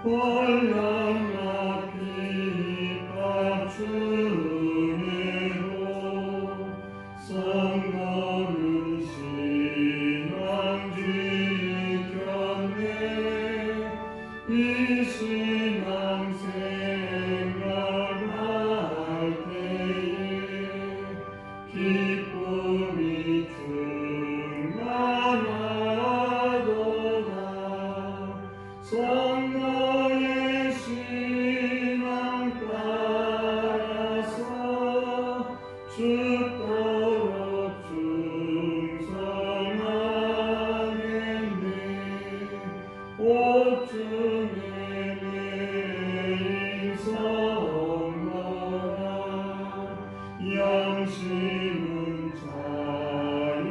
홀랑 높이 감추네도 성도는 신앙 지켰네. 이 신앙 생각할 때에 기쁨이 충만하도다. 성도의 신앙 따라서 죽도록 충성하겠네. 옥중에 매인 성도야, 양심은 자유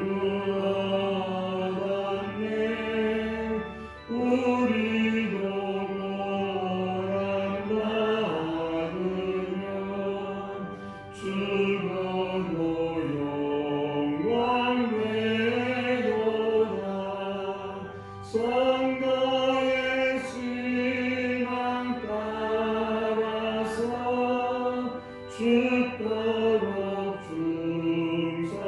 얻었네. 우리도 고난받으며 죽어도 영광 되도다. 성도의 신앙 따라서 죽도록 충성하겠네.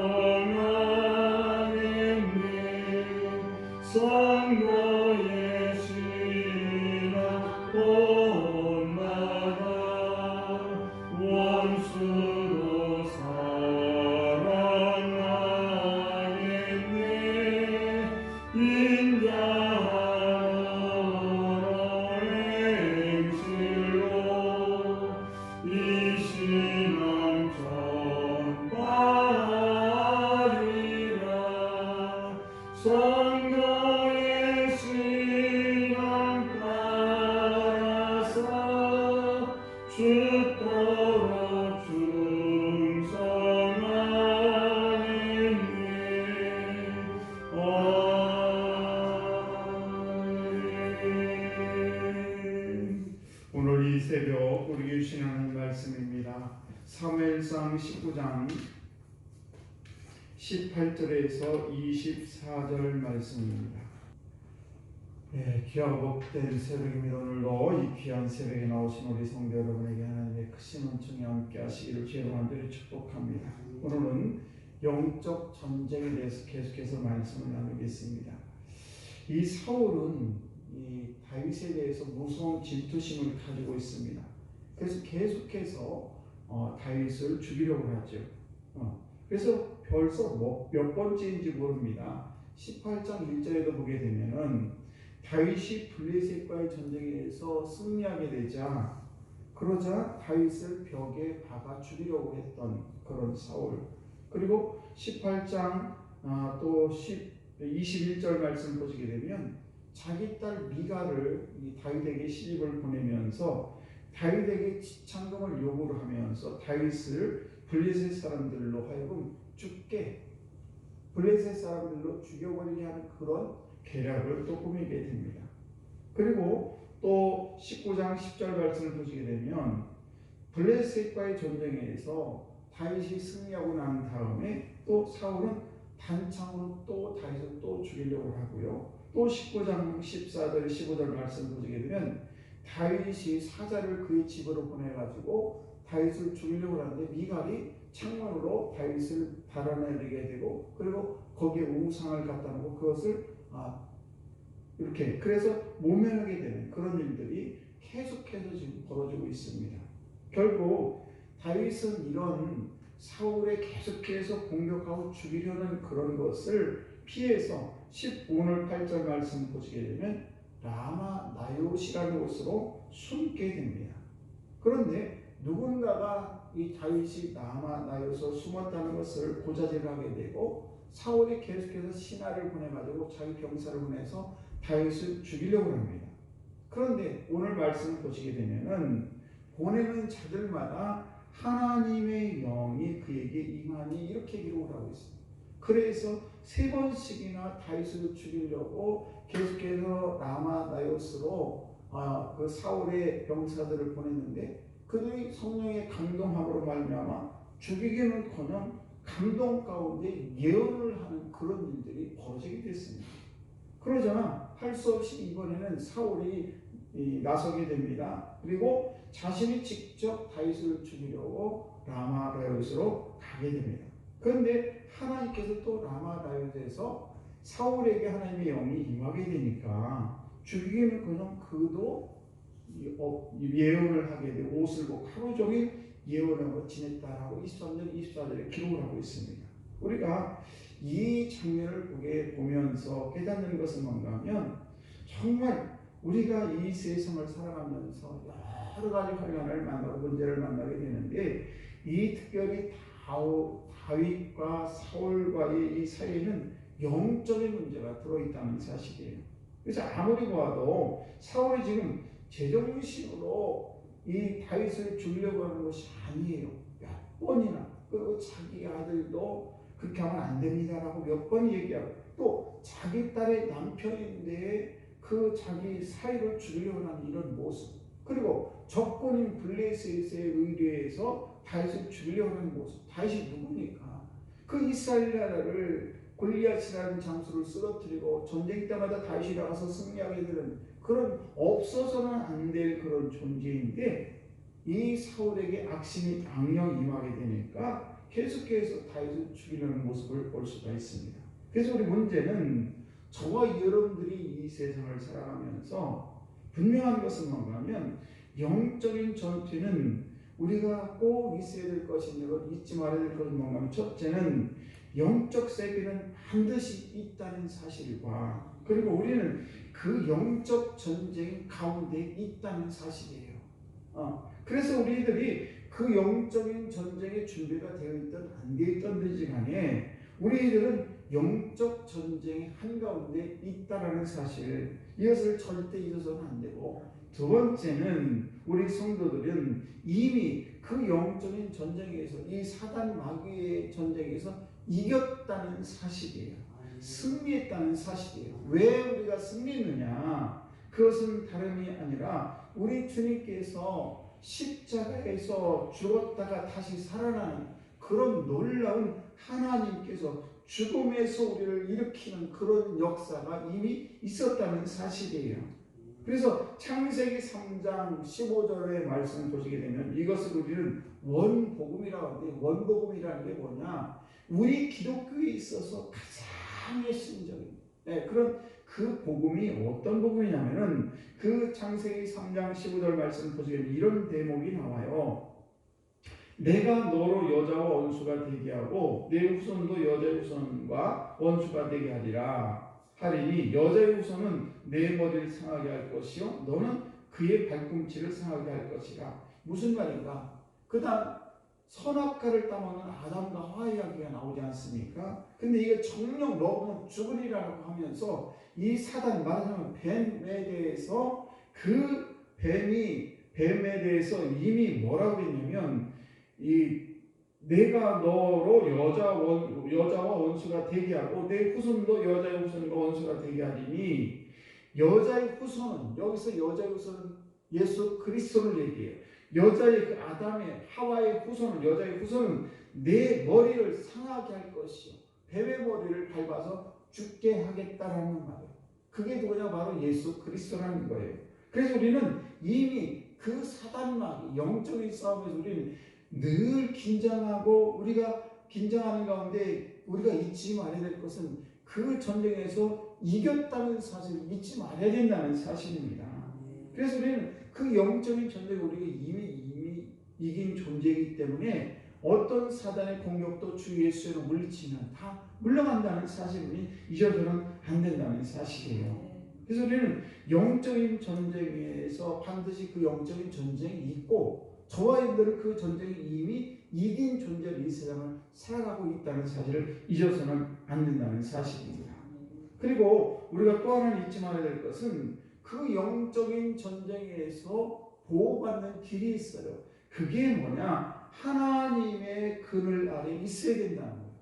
성도의 신앙 본받아 원수도 사랑하겠네. 인자하노라 행실로 이 신앙 전파하리라. 성도의 신앙 따라서 죽도록 충성하겠네. 아멘. 오늘 이 새벽 우리에게 주신 하나님 말씀입니다. 사무엘상 19장 18절에서 24절 말씀입니다. 귀하고 복된 새벽입니다. 오늘도 이 귀한 새벽에 나오신 우리 성도 여러분에게 하나님의 크신 은총이 함께 하시기를 주의 간절히 축복합니다. 오늘은 영적 전쟁에 대해서 계속해서 말씀을 나누겠습니다. 이 사울은 이 다윗에 대해서 무서운 질투심을 가지고 있습니다. 그래서 계속해서 다윗을 죽이려고 하죠. 그래서 벌써 몇 번째인지 모릅니다. 18장 1절에도 보게 되면은 다윗이 블레셋과의 전쟁에서 승리하게 되자 그러자 다윗을 벽에 박아 죽이려고 했던 그런 사울. 그리고 18장 또 21절 말씀 보시게 되면 자기 딸 미가를 이 다윗에게 시집을 보내면서 다윗에게 지참금을 요구를 하면서 다윗을 블레셋 사람들로 하여금 죽게 블레셋 사람들로 죽여버리게 하는 그런 계략을 또 꾸미게 됩니다. 그리고 또 19장 10절 말씀을 보시게 되면 블레셋과의 전쟁에서 다윗이 승리하고 난 다음에 또 사울은 단창으로 또 다윗을 또 죽이려고 하고요. 또 19장 14절 15절 말씀 보시게 되면 다윗이 사자를 그의 집으로 보내가지고 다윗을 죽이려고 하는데 미갈이 창문으로 다윗을 달아내리게 되고 그리고 거기에 우상을 갖다 놓고 그것을 이렇게 그래서 모면하게 되는 그런 일들이 계속해서 지금 벌어지고 있습니다. 결국 다윗은 이런 사울에 계속해서 공격하고 죽이려는 그런 것을 피해서 15절 8절 말씀 보시게 되면 라마 나요시라는 곳으로 숨게 됩니다. 그런데 누군가가 이 다윗이 라마 나요시로 숨었다는 것을 고자질하게 되고 사울이 계속해서 신하를 보내가지고 자기 병사를 보내서 다윗을 죽이려고 합니다. 그런데 오늘 말씀을 보시게 되면은 보내는 자들마다 하나님의 영이 그에게 임하니 이렇게 기록을 하고 있습니다. 그래서 3번씩이나 다윗을 죽이려고 계속해서 라마 나요스로 그 사울의 병사들을 보냈는데 그들이 성령의 감동함으로 말미암아 죽이기는커녕 감동 가운데 예언을 하는 그런 일들이 벌어지게 됐습니다. 그러자 할 수 없이 이번에는 사울이 나서게 됩니다. 그리고 자신이 직접 다윗을 죽이려고 라마다윗으로 가게 됩니다. 그런데 하나님께서 또 라마다윗에서 사울에게 하나님의 영이 임하게 되니까 죽이기는커녕 그도 예언을 하게 되고 옷을 입고 하루 종일 예언하고 지냈다라고 23절 24절에 기록을 하고 있습니다. 우리가 이 장면을 보면서 깨닫는 것은 뭔가 하면 정말 우리가 이 세상을 살아가면서 여러 가지 환난을 만나고 문제를 만나게 되는데 이 특별히 다윗과 사울과의 이 사이에는 영적인 문제가 들어있다는 사실이에요. 그래서 아무리 봐도 사울이 지금 제정신으로 이 다윗을 죽이려고 하는 것이 아니에요. 몇 번이나. 그리고 자기 아들도 그렇게 하면 안 됩니다라고 몇 번 얘기하고 또 자기 딸의 남편인데 그 자기 사위를 죽이려고 하는 이런 모습, 그리고 적군인 블레셋에 의뢰해서 다윗을 죽이려고 하는 모습. 다윗이 누굽니까? 그 이스라엘 나라를 골리앗이라는 장수를 쓰러뜨리고 전쟁 때마다 다윗이 나가서 승리하게 되는 그런 없어서는 안 될 그런 존재인데 이 사울에게 악심이 악령 임하게 되니까 계속해서 다윗을 죽이려는 모습을 볼 수가 있습니다. 그래서 우리 문제는 저와 여러분들이 이 세상을 살아가면서 분명한 것은 뭔가 하면 영적인 전투는 우리가 꼭 있어야 될 것인 것, 잊지 말아야 될 것은 뭔가 하면 첫째는 영적 세계는 반드시 있다는 사실과 그리고 우리는 그 영적 전쟁 가운데 있다는 사실이에요. 그래서 우리들이 그 영적인 전쟁에 준비가 되어 있든 안 되어 있든지 간에 우리들은 영적 전쟁의 한가운데 있다라는 사실, 이것을 절대 잊어서는 안 되고, 두 번째는 우리 성도들은 이미 그 영적인 전쟁에서 이 사단 마귀의 전쟁에서 이겼다는 사실이에요. 승리했다는 사실이에요. 왜 우리가 승리했느냐? 그것은 다름이 아니라 우리 주님께서 십자가에서 죽었다가 다시 살아나는 그런 놀라운 하나님께서 죽음에서 우리를 일으키는 그런 역사가 이미 있었다는 사실이에요. 그래서 창세기 3장 15절의 말씀을 보시게 되면 이것을 우리는 원복음이라고 하는데, 원복음이라는 게 뭐냐? 우리 기독교에 있어서 가장 핵심적인 그런 그 복음이 어떤 복음이냐면은 그 창세기 3장 15절 말씀 보시게 되면 이런 대목이 나와요. 내가 너로 여자와 원수가 되게 하고 내 후손도 여자의 후손과 원수가 되게 하리니 여자의 후손은 내 머리를 상하게 할 것이요 너는 그의 발꿈치를 상하게 할 것이라. 무슨 말인가? 그 다음 선악과를 따먹는 아담과 하와 이야기가 나오지 않습니까? 근데 이게 정령 너는 죽으리라고 하면서 이 사단, 말하자면 뱀에 대해서 그 뱀에 대해서 이미 뭐라고 했냐면 내가 너로 여자와 원수가 되게 하고 내 후손도 여자의 후손과 원수가 되게 하리니, 여자의 후손은, 여기서 여자의 후손은 예수 그리스도를 얘기해요. 여자의 그 아담의 하와의 후손은, 여자의 후손은 내 머리를 상하게 할 것이요 뱀의 머리를 밟아서 죽게 하겠다라는 말이에요. 그게 누구냐? 바로 예수 그리스도라는 거예요. 그래서 우리는 이미 그 사단마귀 영적인 싸움에서 우리는 늘 긴장하고, 우리가 긴장하는 가운데 우리가 잊지 말아야 될 것은 그 전쟁에서 이겼다는 사실을 잊지 말아야 된다는 사실입니다. 그래서 우리는 그 영적인 전쟁을 우리가 이미 이긴 존재이기 때문에 어떤 사단의 공격도 주 예수로 물리치면 다 물러간다는 사실을 잊어서는 안 된다는 사실이에요. 그래서 우리는 영적인 전쟁에서 반드시 그 영적인 전쟁이 있고, 저와 여러분들은 그 전쟁이 이미 이긴 존재로 이 세상을 살아가고 있다는 사실을 잊어서는 안 된다는 사실입니다. 그리고 우리가 또 하나 잊지 말아야 될 것은 그 영적인 전쟁에서 보호받는 길이 있어요. 그게 뭐냐? 하나님의 그늘 아래 있어야 된다는 거예요.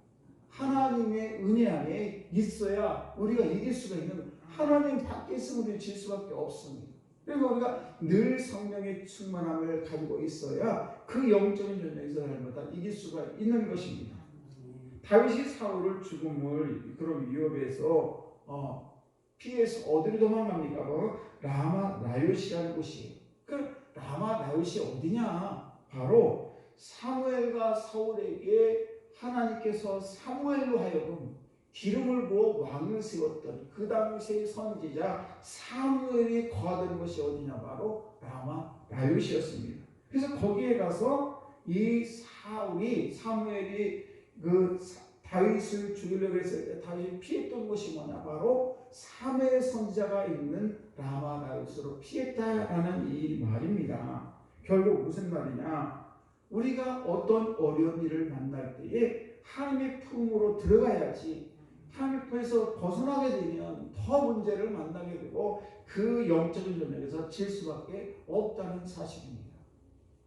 하나님의 은혜 안에 있어야 우리가 이길 수가 있는, 하나님 밖에 있으면 우리 질 수밖에 없습니다. 그리고 우리가 늘 성령의 충만함을 가지고 있어야 그 영적인 전쟁에서 날마다 이길 수가 있는 것입니다. 다윗이 사울을 죽음을 그런 위협에서 피해서 어디로 도망갑니까? 바로 라마 나요시라는 곳이에요. 그 라마 나요시 어디냐? 바로 사무엘과 사울에게 하나님께서 사무엘로 하여금 기름을 부어 왕을 세웠던 그 당시의 선지자 사무엘이 거하던 것이 어디냐? 바로 라마 나요시였습니다. 그래서 거기에 가서 이 사무엘이 그 다윗을 죽이려고 했을 때 다윗이 피했던 곳이 뭐냐? 바로 사무엘 선지자가 있는 라마 나요시로 피했다라는 이 말입니다. 결국 무슨 말이냐? 우리가 어떤 어려운 일을 만날 때에 하나님의 품으로 들어가야지, 하나님의 품에서 벗어나게 되면 더 문제를 만나게 되고 그 영적인 전쟁에서 질 수밖에 없다는 사실입니다.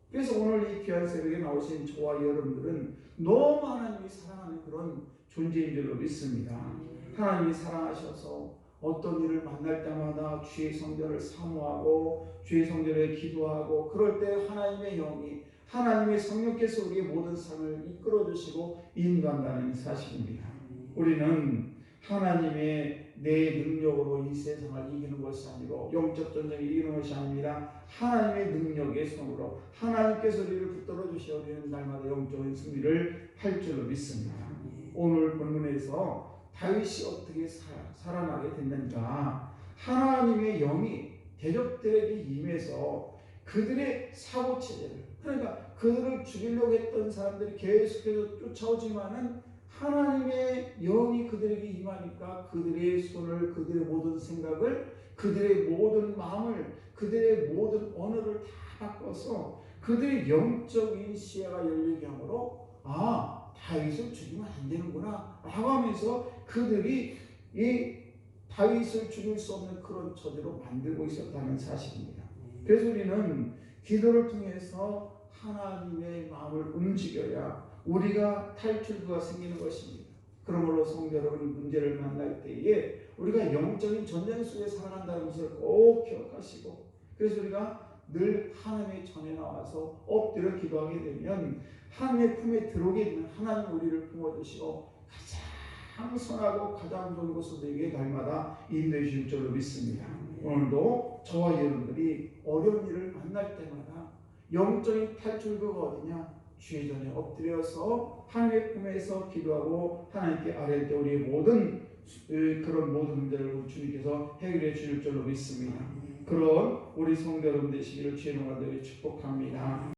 그래서 오늘 이 귀한 새벽에 나오신 저와 여러분들은 너무 하나님이 사랑하는 그런 존재인 줄로 믿습니다. 하나님이 사랑하셔서 어떤 일을 만날 때마다 주의 성전을 사모하고 주의 성전에 기도하고 그럴 때 하나님의 영이, 하나님의 성령께서 우리의 모든 삶을 이끌어 주시고 인도한다는 사실입니다. 우리는 하나님의 내 능력으로 이 세상을 이기는 것이 아니고 영적 전쟁을 이기는 것이 아니라 하나님의 능력의 손으로 하나님께서 우리를 붙들어 주시어 우리는 날마다 영적인 승리를 할 줄로 믿습니다. 오늘 본문에서 다윗이 어떻게 살아나게 됐는가? 하나님의 영이 대적들에게 임해서 그들의 사고체제를, 그러니까 그들을 죽이려고 했던 사람들이 계속해서 쫓아오지만은 하나님의 영이 그들에게 임하니까 그들의 손을, 그들의 모든 생각을, 그들의 모든 마음을, 그들의 모든 언어를 다 바꿔서 그들의 영적인 시야가 열리게 하므로 다윗을 죽이면 안 되는구나 라고 하면서 그들이 이 다윗을 죽일 수 없는 그런 처지로 만들고 있었다는 사실입니다. 그래서 우리는 기도를 통해서 하나님의 마음을 움직여야 우리가 탈출구가 생기는 것입니다. 그러므로 성도 여러분, 문제를 만날 때에 우리가 영적인 전쟁 속에 살아간다는 것을 꼭 기억하시고, 그래서 우리가 늘 하나님의 전에 나와서 엎드려 기도하게 되면 하나님의 품에 들어오게 되면 하나님 우리를 품어주시고 가장 선하고 가장 좋은 곳으로 우리에게 날마다 인도해 주실 줄로 믿습니다. 오늘도 저와 여러분들이 어려운 일을 만날 때마다 영적인 탈출구가 어디냐? 주의 전에 엎드려서 하나님의 품에서 기도하고 하나님께 아뢰일 때 우리의 모든 그런 모든 문제를 주님께서 해결해 주실 줄로 믿습니다. 그런 우리 성도 여러분 되시기를 주의 이름으로 축복합니다.